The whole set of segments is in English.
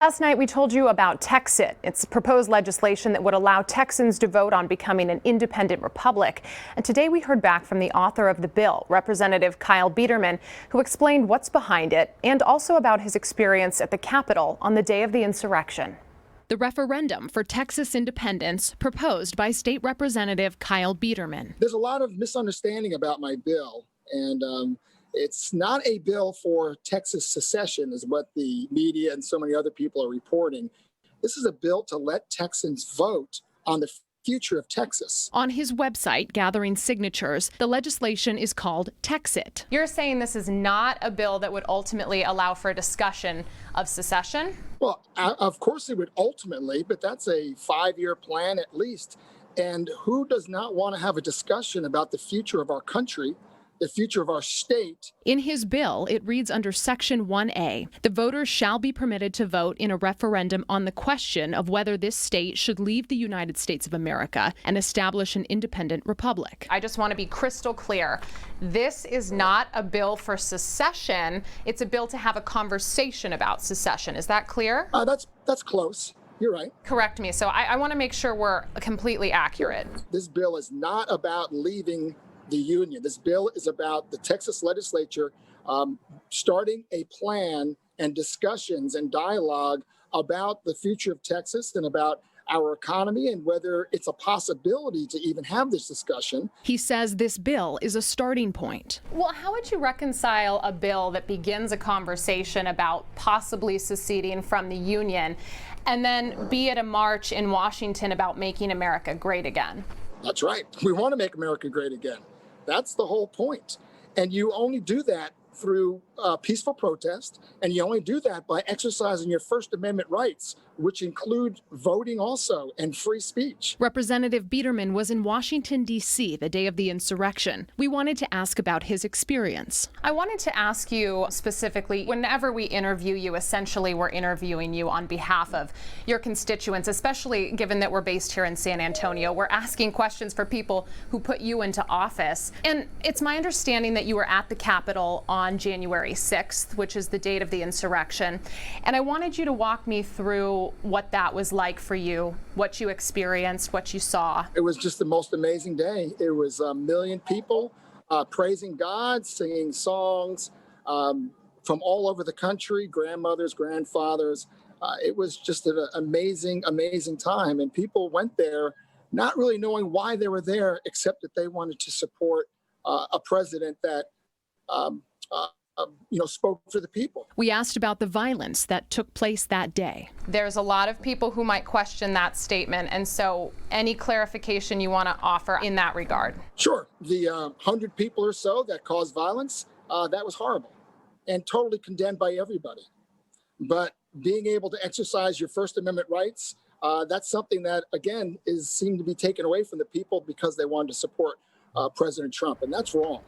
Last night, we told you about Texit. It's proposed legislation that would allow Texans to vote on becoming an independent republic. And today we heard back from the author of the bill, Representative Kyle Biedermann, who explained what's behind it and also about his experience at the Capitol on the day of the insurrection. The referendum for Texas independence proposed by State Representative Kyle Biedermann. There's a lot of misunderstanding about my bill, and it's not a bill for Texas secession, is what the media and so many other people are reporting. This is a bill to let Texans vote on the future of Texas. On his website, gathering signatures, the legislation is called Texit. You're saying this is not a bill that would ultimately allow for a discussion of secession? Well, of course it would ultimately, but that's a 5-year plan at least. And who does not want to have a discussion about the future of our country, the future of our state? In his bill, it reads under Section 1A, the voters shall be permitted to vote in a referendum on the question of whether this state should leave the United States of America and establish an independent republic. I just want to be crystal clear. This is not a bill for secession. It's a bill to have a conversation about secession. Is that clear? That's close. You're right. Correct me. So I want to make sure we're completely accurate. This bill is not about leaving the union. This bill is about the Texas legislature starting a plan and discussions and dialogue about the future of Texas and about our economy and whether it's a possibility to even have this discussion. He says this bill is a starting point. Well, how would you reconcile a bill that begins a conversation about possibly seceding from the union and then be at a march in Washington about making America great again? That's right. We want to make America great again. That's the whole point. And you only do that through peaceful protest, and you only do that by exercising your First Amendment rights, which include voting also and free speech. Representative Biedermann was in Washington, D.C. the day of the insurrection. We wanted to ask about his experience. I wanted to ask you specifically, whenever we interview you, essentially we're interviewing you on behalf of your constituents, especially given that we're based here in San Antonio. We're asking questions for people who put you into office. And it's my understanding that you were at the Capitol on January 6th, which is the date of the insurrection. And I wanted you to walk me through what that was like for you, what you experienced, what you saw. It was just the most amazing day. It was 1 million people praising God, singing songs from all over the country, grandmothers, grandfathers. It was just an amazing, amazing time. And people went there not really knowing why they were there, except that they wanted to support a president that spoke for the people. We asked about the violence that took place that day. There's a lot of people who might question that statement, and so any clarification you want to offer in that regard? Sure. The 100 people or so that caused violence, that was horrible and totally condemned by everybody. But being able to exercise your First Amendment rights, that's something that, again, seemed to be taken away from the people because they wanted to support President Trump, and that's wrong.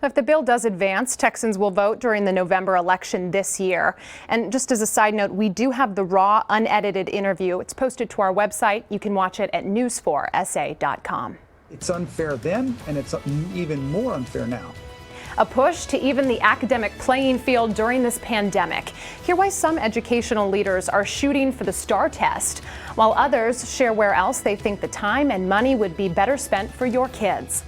If the bill does advance, Texans will vote during the November election this year. And just as a side note, we do have the raw, unedited interview. It's posted to our website. You can watch it at news4sa.com. It's unfair then, and it's even more unfair now. A push to even the academic playing field during this pandemic. Hear why some educational leaders are shooting for the STAR test, while others share where else they think the time and money would be better spent for your kids.